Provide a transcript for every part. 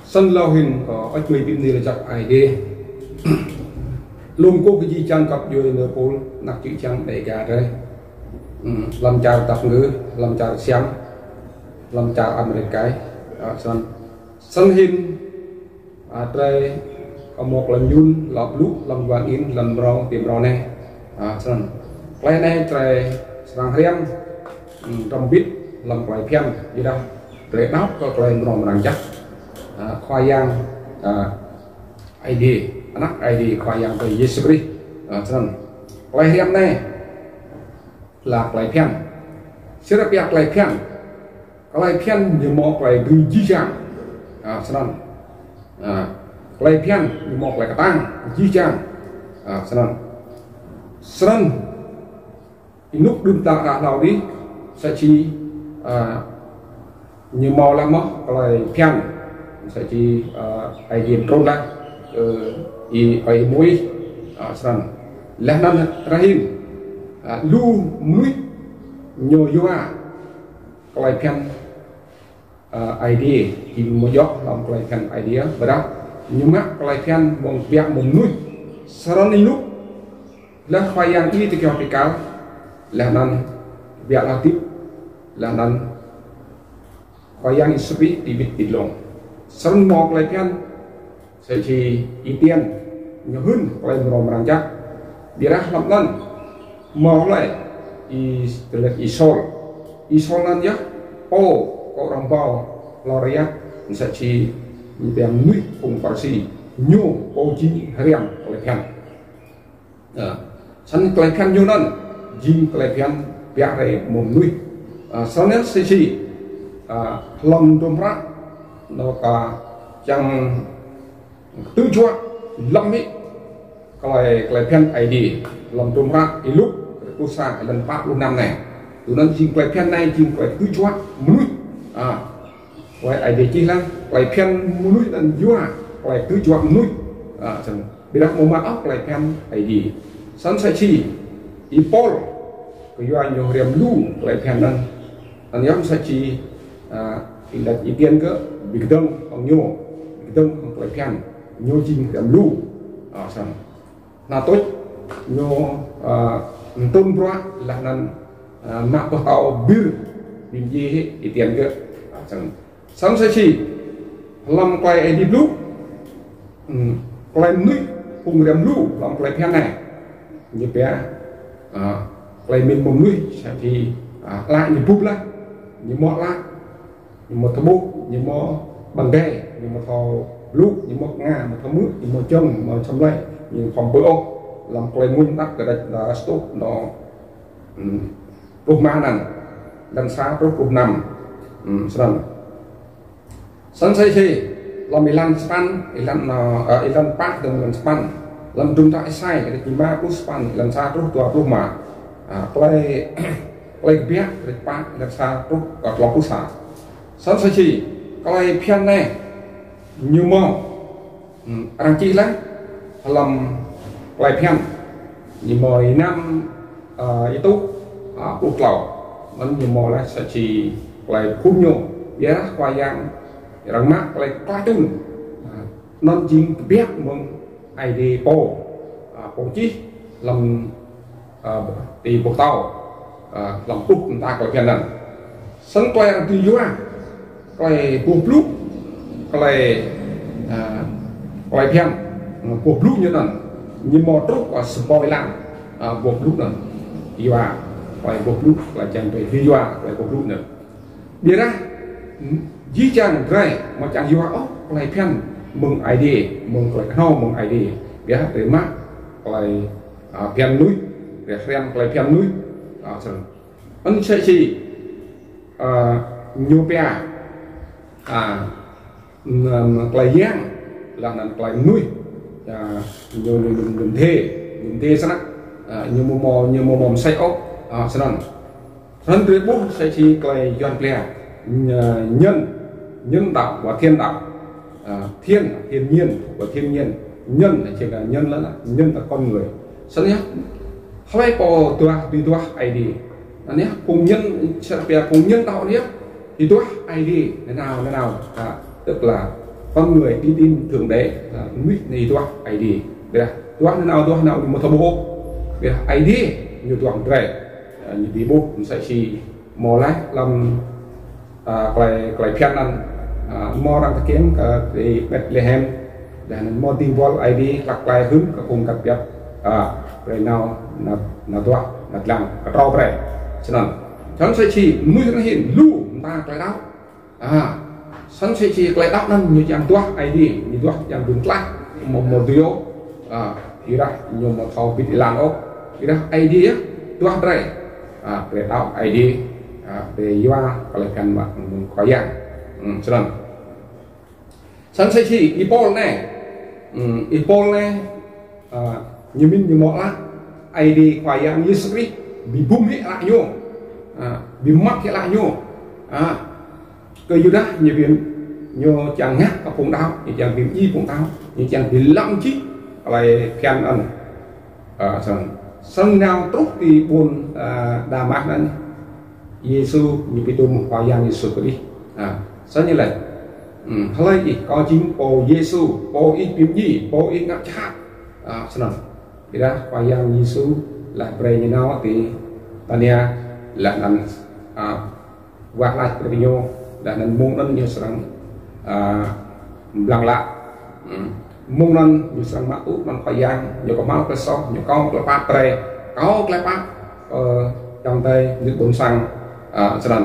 sân lao hình có ách người bên này là chặt ai đi luôn cô cái gì chăng cặp rồi nửa pol nặc chữ chăng đầy cả đây làm chào tập ngữ làm chào xem làm chào ăn một cái sân sân hình đây có một lần yun lọp lúc làm vàng in lần rau tìm rau này sân cái này trời sang riêng trong bít làm quay phiên gì đâu để đáp có cái rau mà chắc khoai yang ID anak ID khoai yang từ Yesubri sân quay riêng này là quay phiên sẽ là quay phiên như một quay ghi chi chăng sân quay phiên như một quay tăng chi chăng sân lúc đừng tạo ra nào đi sẽ chỉ như màu làm mất quay phiên sẽ chỉ ai game trôn lại ai mũi sân là năm rahim lu mũi nhiều yoga quay phiên ID thì một giọt làm quay phiên ID berapa nhưng mà quay phiên một việc một mũi sau này lúc là khoai yang ini tiga pikal là nan việc là tiếp là nan khoai yang sepi tibit long sân mọc lại phiên sẽ chỉ ý tiền nhiều hơn quay một ràng chắc dia dah làm nan mọc lại isol nan ya có orang bao loriat sẽ chỉ đem nuôi cùng parsi nhu chi riam lại phiên sân lại phiên nhiều nan jin lại phiên việc này một nuôi sau này sẽ chỉ lòng đom ra nó cả chẳng tự chua lâm ấy cái pen ID làm trộm ra cái lúc tôi sang lần 45 này từนั้นจริงcái pen nàyจริงcái tự chua mũi cái ID chỉ là cái pen mũi dan jua cái tự chua mũi chẳng bây giờ mau mặc cái pen ID sẵn sẽ chỉ ipol cái jua nhiều riêng lu cái pen dan anh em sẽ chỉ indah ipian ke bigdeng ang nyo bigdeng ang pelatihan nyo jing dan lu sang natot nyo ton bra lah nan nak tau bir binji ipian ke sang sang sesi lam klai edi lu klai nui pung rem lu lam pelatihan này như bé klai min mom nui thì lại như búp la như mọ la như một thằng bút như một bằng ghe như một thằng lúa như một ngà một thằng mướt như một chân một trong đây như phòng bữa làm play mun đắp cái đây là stop nó rút ma nằm đằng xa rút nằm sân xây gì làm ilan span ilan pak dengan ilan span làm trung tại sai cái gì ma plus span ilan xa rút tua rút mà play biếc cái pak ilan xa rút ở lọc plus sa sân sẽ chỉ cái phiên này như mò anh chị lá làm cái phiên như mỗi năm itu cuộc lẩuมันnhư mò là sẽ chỉ cái cúp nhô giá khoai yang rằng mát cái khoai tùng non chính biết mong ai đi po chi làm thì bộ tàu làm cúp người ta cái phiên này sân quay từ dưới cái cuộc lúc cái phiên cuộc lúc như này như một lúc và spoil làm cuộc lúc này đi vào cái cuộc lúc là chẳng phải video cái cuộc lúc nữa biết ra dĩ chẳng cái mà chẳng video cái phiên mừng ID mừng cái ho mừng ID biết để mát cái phiên núi để xem cái phiên núi anh sẽ chỉ nhiều bè cái giang là cái nuôi nhiều đường thê sana nhiều mồm say ốc sana thân tuyệt bút sẽ chỉ cái doan bè nhân đạo và thiên đạo thiên nhiên và thiên nhiên nhân là chỉ là nhân là con người sao nhé hai po tua đi tua ID nhé cùng nhân sẽ bè cùng nhân đạo nhé thì tua ID thế nào tức là con người đi tin thượng đế mít này tua ID tua nào một thằng bố ID như tua rẻ như đi bố sẽ chỉ mò lái làm cái phiền ăn mò đang kiếm cái Bethlehem dan mò tìm vol ID lạc lại hướng các vùng cắt biệt rồi nào tua làm cái rau rẻ cho nên chúng sẽ chỉ nuôi nó hiện lưu ta cái đó sẵn sẽ chỉ cái đó nên như dạng tua ID như tua dạng đúng lại một điều thì đó nhiều một thầu bị làm ốc thì đó ID á tua đây về đạo ID về doa kalau kan mak khoyang sedang sẵn sẽ chỉ ipol này như mình như mọi lá ID khoyang như sri bị bung hết lại nhô bị mắc hết lại nhô cái gì đó như việc nhô chẳng ngắt các phong đau như chẳng việc gì phong đau như chẳng bị lăng chí lại khen ăn sân nào tốt thì buồn đà mát đó Giêsu như cái tôi một khoa giang Giêsu cái đi sân như là hơi gì có chính bộ Giêsu bộ ít phim gì bộ ít ngắt chát sân thì đó khoa giang Giêsu lại về như nào thì tania là nằm quạt lại cái video là nằm muôn nên như sân lặng lạ mung nan như sang matu man khoyang như có máu cái so như con cái bát tre có cái bát trong tay như bún sang cho nên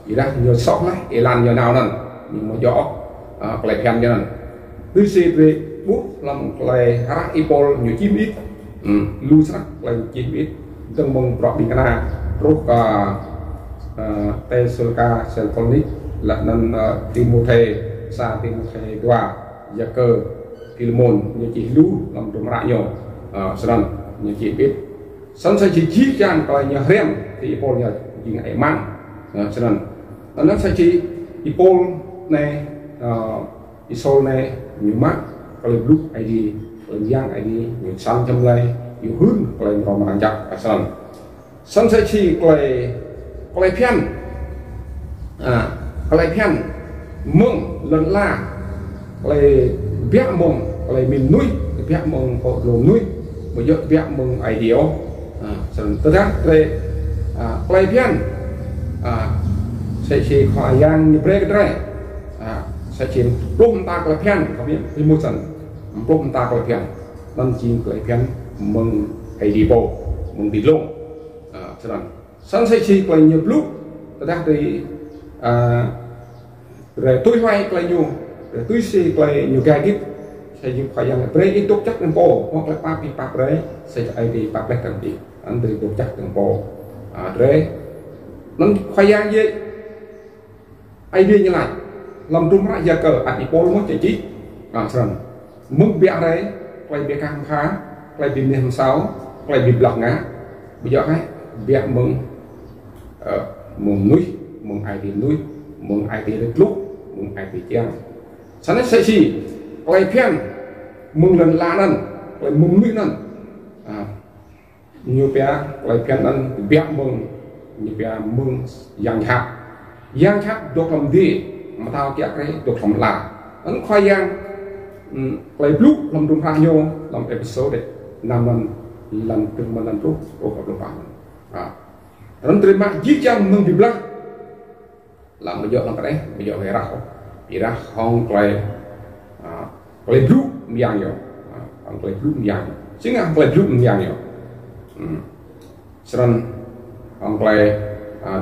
gì đó như sót lại để làm như nào nè nhưng mà gió cái kèm như này thứ gì về bút làm cái hara ipol như chim ít lu sắc là chim ít từng mong rõ bị cái nào rốt Tesalka Selkonik là nên Timothy sa Timothy qua gia cơ Kilmon như chị lú làm trong rạ nhỏ sẵn như chị biết sẵn sẽ chỉ chàng coi như rem thì Ipol như chị ngại mang sẵn nó sẽ chỉ Ipol này Isol này như mắc coi lúc ID coi giang ID như sẵn trong đây như hướng coi rồi mà chặt sẵn sẽ chỉ coi phiền coi phiền mừng lần là coi vẽ mông lại mình nuôi vẽ mông có lồng nuôi bây giờ vẽ mông ai điều tôi thấy đây play pian sẽ chỉ khỏi yang như break đây sẽ chỉ plum ta play pian có biết cái môi trường plum ta play pian nên chỉ play pian mông ai đi bộ mông đi lông cho nên sẵn sẽ chỉ play như lúc tôi thấy đây rồi tôi hoài play nhiều tôi sẽ play nhiều cái kia saya juga yang break itu cak tempo, hoặc là papi papre, saya ID papre kanti, anda itu cak tempo, break, non khoyang gì, ID như này, làm trung ra giờ cờ, Ipol mất chạy chí, sẵn, mức bịa đấy, quay bịa cam phá, quay bịa niềm sáu, quay bịa lọc ngá, bây giờ ấy, bịa mừng núi, mừng ID núi, mừng ID đất lúc, mừng ID chiang, sẵn sẽ gì, quay phiền mừng lần lá năn quay mừng mũi năn nhiều bé quay phiền năn bé mừng nhiều bé mừng giang chặt được làm gì mà tao kia cái được làm là ấn khoai giang quay lúc làm trung hoa nhau làm episode đấy năm lần từng lần lúc của các bạn ấn terima jika mừng bị blah làm bây giờ làm cái đấy bây giờ về ra không quay play blue yang yo play blue yang sehingga play blue yang yo seren play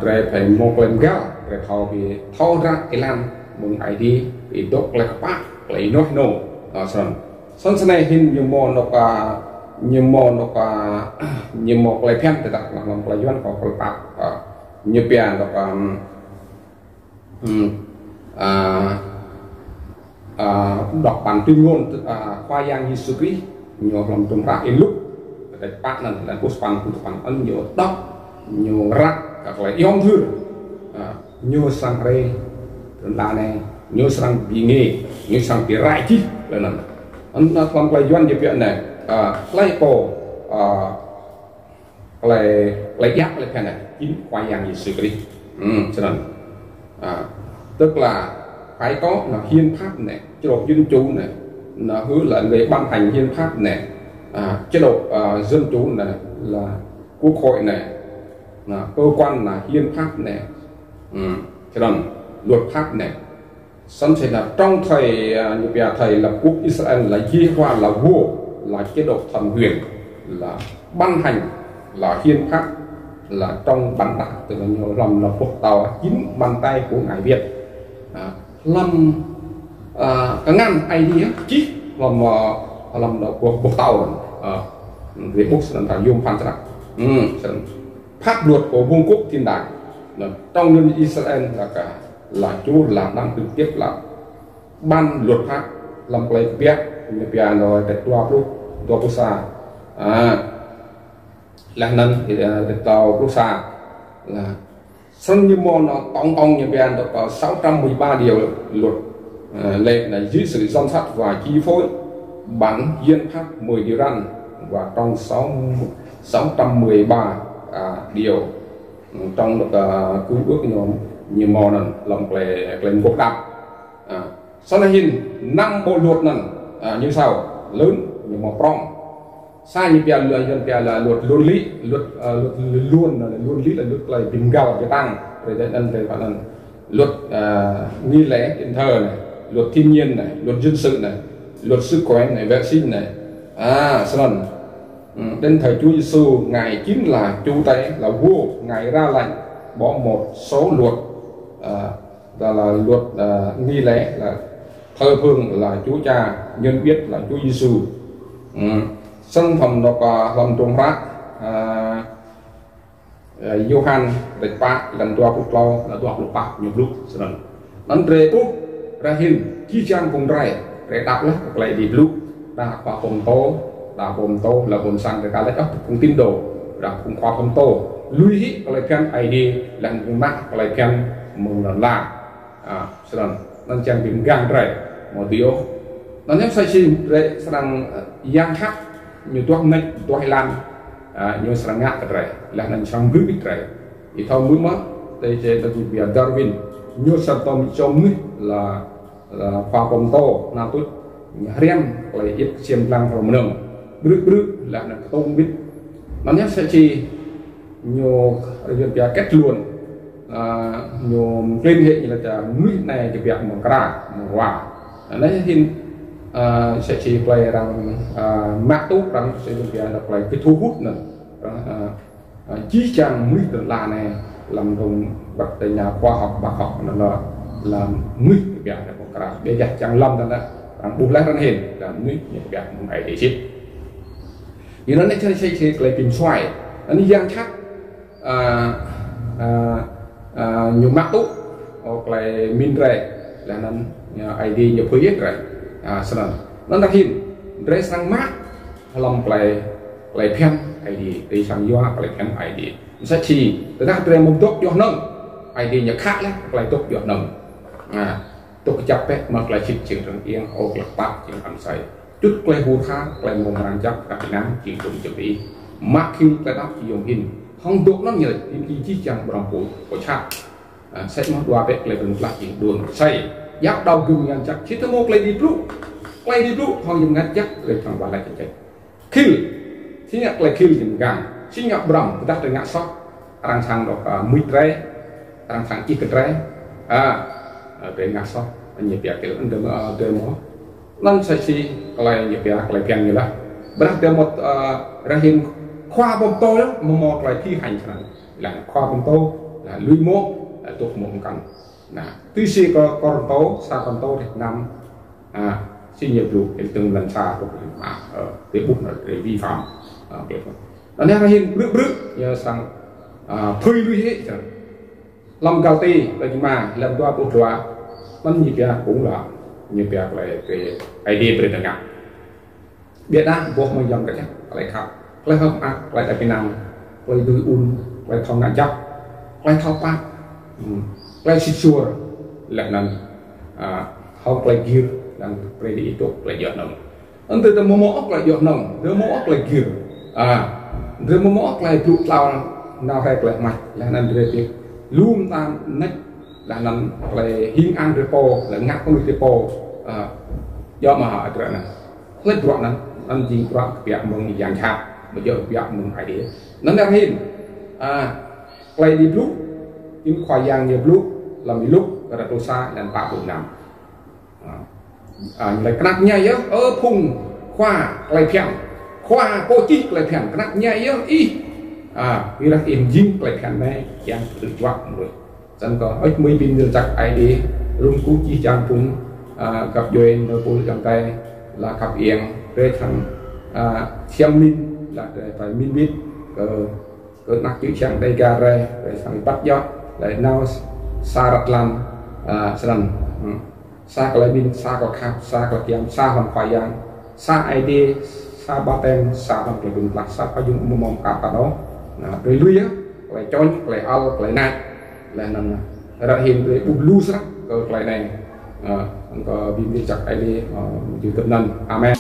drive phải một lần gal để thao bị thao ra cái lan mừng ID bị đốt play các play no seren này hình như mò play pen thì đặt làm play yuan có play pak như pian đọc bản tuyên ngôn khoa giang Giêsu Christ nhiều lòng trong rác lúc để bạn là pospan của bạn ân nhiều đọc nhiều rác các loại yong thư nhiều sang đây là này nhiều sang bị nghề nhiều sang bị rai chi là nè ân làm cái doanh nghiệp viện này lấy cổ lấy giáp lấy cái này chính khoa giang Giêsu Christ cho nên tức là phải có là hiến pháp này chế độ dân chủ này là hứa là về ban hành hiến pháp này chế độ dân chủ này là quốc hội này là cơ quan là hiến pháp này cho nên luật pháp này sẵn sẽ là trong thời như bây thầy là quốc Israel là Giê-hô-va là vua là chế độ thần quyền là ban hành là hiến pháp là trong bản đảng từ nhiều lòng là phục tàu chính bàn tay của ngài Việt làm cái ngăn ai đi chí làm của phục tàu về bút là phải dùng phản chắc pháp luật của vương quốc thiên đàng trong nhân Israel là Chúa là đang trực tiếp là ban luật pháp làm cái việc như bây giờ để tua xa là nên thì tàu xa là sân như môn nó tông như bây giờ có 613 điều luật lệ là dưới sự giám sát và chi phối bản hiến pháp 10 điều răn và trong 613 điều trong được cứu ước nhóm như mò này làm lên quốc đạp sau này hình 5 bộ luật này như sau lớn như mò prong sai như bây giờ là luật luân lý luật luân lý là luật là bình gạo cái tăng rồi đây là luật nghi lễ đền thờ này luật thiên nhiên này luật dân sự này luật sức khỏe này vệ sinh này sau này đến thời Chúa Giêsu ngài chính là chủ tế là vua ngài ra lệnh bỏ một số luật là luật nghi lễ là thờ phượng là Chúa Cha nhân biết là Chúa Giêsu sân phẩm đọc lòng trùng phát Johann để pa lần tua phục lâu là tua phục bạc nhiều lúc rồi nắn rê úp ra hình chi trang cùng rầy rê đạp lắm lại đi lúc đạp vào phòng tố là bồn sang để ta lấy ấp cùng tin đồ đạp cùng khoa phòng tố lui hít lại khen ID lần cùng mắc lại khen mừng là làm rồi nên trang bị gang rầy một điều nó nếu sai chi rê sang giang khác như tôi không nên tôi hay làm như sang ngã cái này là nên sang gửi cái này thì thôi mới mất đây chế tôi bị Darwin như sản phẩm trong nước là khoa công tô nào tôi riêng lại ít xem lăng vào mình bước là không biết nó nhất sẽ chi nhiều việc kết luận nhiều liên hệ như là nước này cái việc một cái một quả đấy thì sẽ chỉ play rằng mát tốt rằng sẽ được play cái thu hút nữa chí chăng mỹ được là này làm đồng bậc tại nhà khoa học bác học là làm mỹ cái việc một cái để dạy chẳng lâm rằng rằng buộc lại rằng hiện là mỹ những việc một ngày để chết thì nó sẽ play tìm xoay nó giang chắc nhiều mát tốt hoặc là min rẻ là nó ID nhiều khối rồi sân nó đặc hiện rễ sang mát lòng play pen ID đi sang doa play pen ID sẽ chỉ từ đó từ một tốt cho nâng ID nhà khác đấy play tốt cho nâng tốt chập đấy mà play chip chỉnh rằng yên ô là bát chỉnh ăn say chút play hú khác play một hàng chập các cái nắng chỉnh dùng chụp đi mắc khi play đó chỉ dùng hình không tốt lắm nhờ những chi chẳng bằng phổi của cha sẽ mất doa bé play bằng play chỉnh đường say giáp đầu gừng nhàn chắc chỉ thấy một play đi blue không dùng ngắt chắc để thằng bà lại chạy kill xin nhắc lại kill dùng gang xin nhắc bầm đặt để ngắt sót đang sang đọc mít ré đang sang chỉ cái ré để ngắt sót nhịp bẹt kiểu anh đừng mó nên sẽ chỉ lại nhịp bẹt lại bèn như là bắt đầu một ra hình khoa bom tô đó một lại thi hành là khoa bom tô là lui mốt là tục một cần tuy si có con tố xa con tố thì năm xin nhiệm vụ để từng lần xa của mà để bút để vi phạm nó nè hình bước nhờ sang thuê lui hết lòng cao ti là nhưng mà lần qua bút qua nó nhịp ra cũng là nhịp ra lại cái ID về ngặt biết đã buộc mình dòng cái lại khóc lại không lại tại Việt Nam lại đuôi lại không ngã dọc lại thao tác lại sure lại nằm không lại gear đang play đi itu lại giọt nồng anh từ từ mỏ lại giọt nồng đưa mỏ lại gear đưa mỏ lại trụ lao nào hay lại mạch là nằm về việc luôn tam nách là nằm lại hiên ăn repo là ngắt con repo do mà họ trở nên hết đoạn anh chỉ đoạn việc mừng dạng chạp mà giờ việc mừng phải đi nó đang hiên lại đi lúc những khoai giang nhiều lúc làm lúc là tôi xa làm bạo bụng nằm lại nặng nhảy ở phùng khoa lại phèn khoa cô chi lại phèn nặng nhảy ý vì là em dính lại phèn này chẳng được hoạt rồi dân có ít mấy pin được chặt ai đi rung cú chi trang phùng gặp duyên ở phùng trong tay là gặp yên rơi thằng xem min là phải min biết cỡ nặng chữ chẳng đây gà rồi thằng bắt gió lại nào xa đặt làm sẵn xa cái min xa có khắp xa có tiêm xa hoàn khoai giang xa ID xa ba tem xa hoàn cái đường lạc xa có dùng mồm cạp cả đó rồi lui á lại cho lại ao lại nát lại nằm ra hiện rồi bút lu sắc lại này có viên chặt ID từ tập nâng amen.